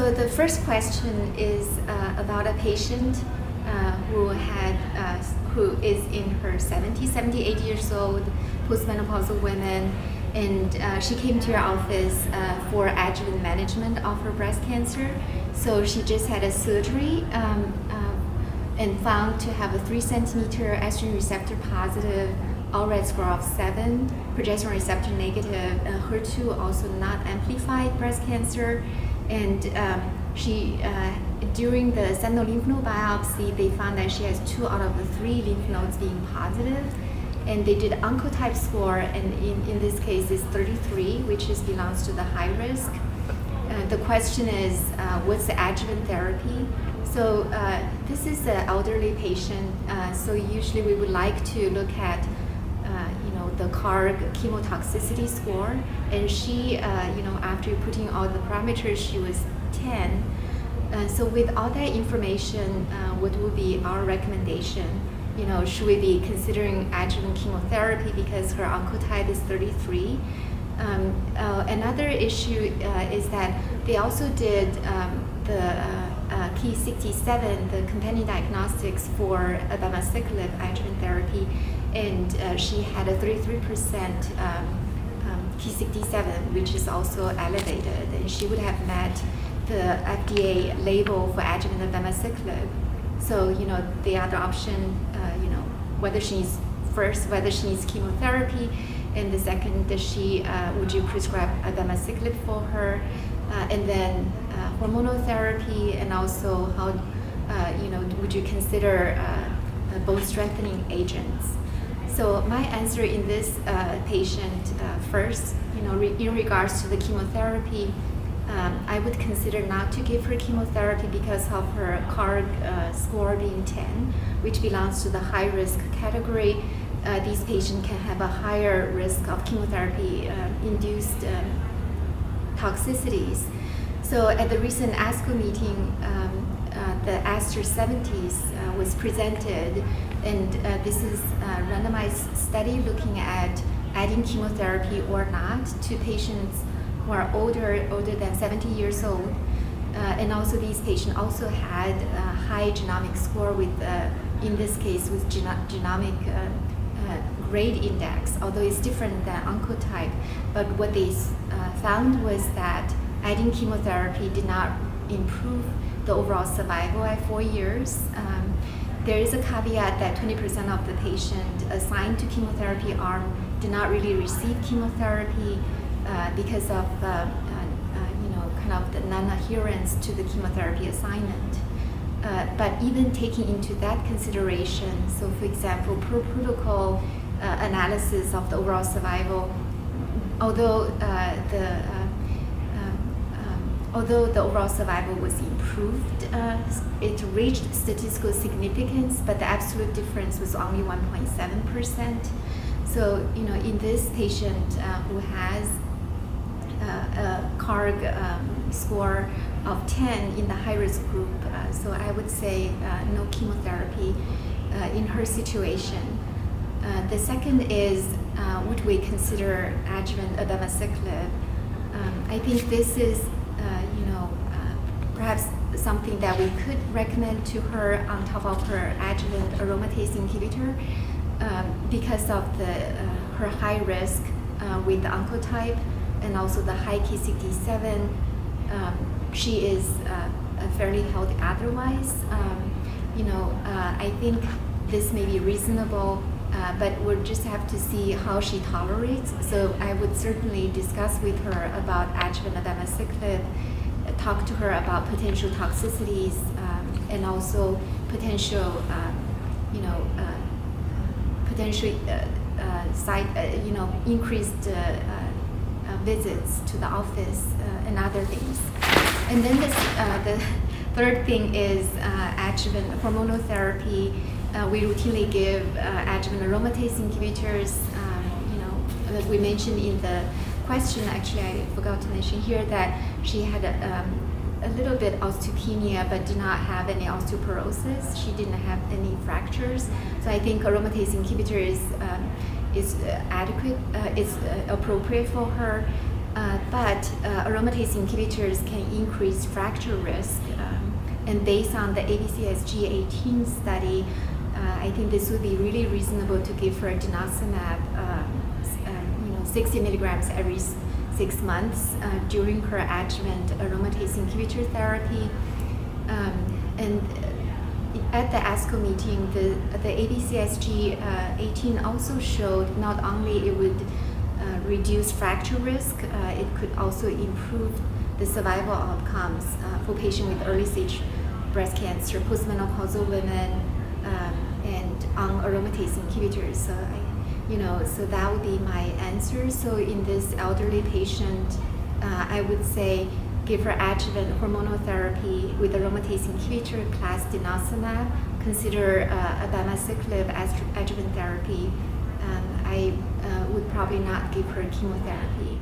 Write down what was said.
So the first question is about a patient who is in her 70s, 78 years old, postmenopausal woman, and she came to your office for adjuvant management of her breast cancer. So she just had a surgery and found to have a 3 centimeter estrogen receptor positive, Allred score of 7, progesterone receptor negative, HER2 also not amplified breast cancer. And she, during the sentinel lymph node biopsy, they found that she has 2 out of the 3 lymph nodes being positive. And they did Oncotype score, and in this case is 33, which belongs to the high risk. The question is, what's the adjuvant therapy? So this is an elderly patient, so usually we would like to look at the CARG chemo-toxicity score, and she, after putting all the parameters, she was 10. So with all that information, what would be our recommendation? Should we be considering adjuvant chemotherapy because her oncotype is 33? Another issue is that they also did the Ki67, the companion diagnostics for abemaciclib adjuvant therapy, and she had a 33% Ki67, which is also elevated, and she would have met the FDA label for adjuvant abemaciclib. So, the other option, whether she needs chemotherapy, and the second, would you prescribe abemaciclib for her, and then hormonal therapy, and also how, would you consider bone strengthening agents? So my answer in this patient, first, in regards to the chemotherapy, I would consider not to give her chemotherapy because of her CARG score being 10, which belongs to the high-risk category. These patients can have a higher risk of chemotherapy-induced toxicities. So at the recent ASCO meeting, the ASTER 70s was presented, and this is a randomized study looking at adding chemotherapy or not to patients who are older than 70 years old. And also these patients also had a high genomic score with, in this case, with genomic grade index, although it's different than Oncotype. But what they found was that adding chemotherapy did not improve the overall survival at 4 years. There is a caveat that 20% of the patients assigned to chemotherapy arm did not really receive chemotherapy because of kind of the non-adherence to the chemotherapy assignment. But even taking into that consideration, so for example, per protocol analysis of the overall survival, although the overall survival was improved, it reached statistical significance, but the absolute difference was only 1.7%. So, in this patient who has a CARG score of 10 in the high-risk group, so I would say no chemotherapy in her situation. The second is, would we consider adjuvant abemaciclib? I think this is perhaps something that we could recommend to her on top of her adjuvant aromatase inhibitor because of her high risk with the oncotype and also the high Ki67. She is fairly healthy otherwise. I think this may be reasonable, but we'll just have to see how she tolerates. So I would certainly discuss with her about adjuvant abemaciclib, talk to her about potential toxicities, and also potential increased visits to the office and other things. And then the third thing is adjuvant hormonal therapy. We routinely give adjuvant aromatase inhibitors. As we mentioned in the question, actually I forgot to mention here that she had a little bit osteopenia but did not have any osteoporosis. She didn't have any fractures. So I think aromatase inhibitor is adequate, is appropriate for her. but aromatase inhibitors can increase fracture risk. And based on the ABCSG 18 study, I think this would be really reasonable to give her denosumab, 60 milligrams every 6 months during her adjuvant aromatase inhibitor therapy. And at the ASCO meeting, the ABCSG 18 also showed not only it would reduce fracture risk, it could also improve the survival outcomes for patients with early stage breast cancer, postmenopausal women, and on aromatase inhibitors. So that would be my answer. So in this elderly patient, I would say give her adjuvant hormonal therapy with aromatase inhibitor class denosumab. Consider abemaciclib adjuvant therapy. I would probably not give her chemotherapy.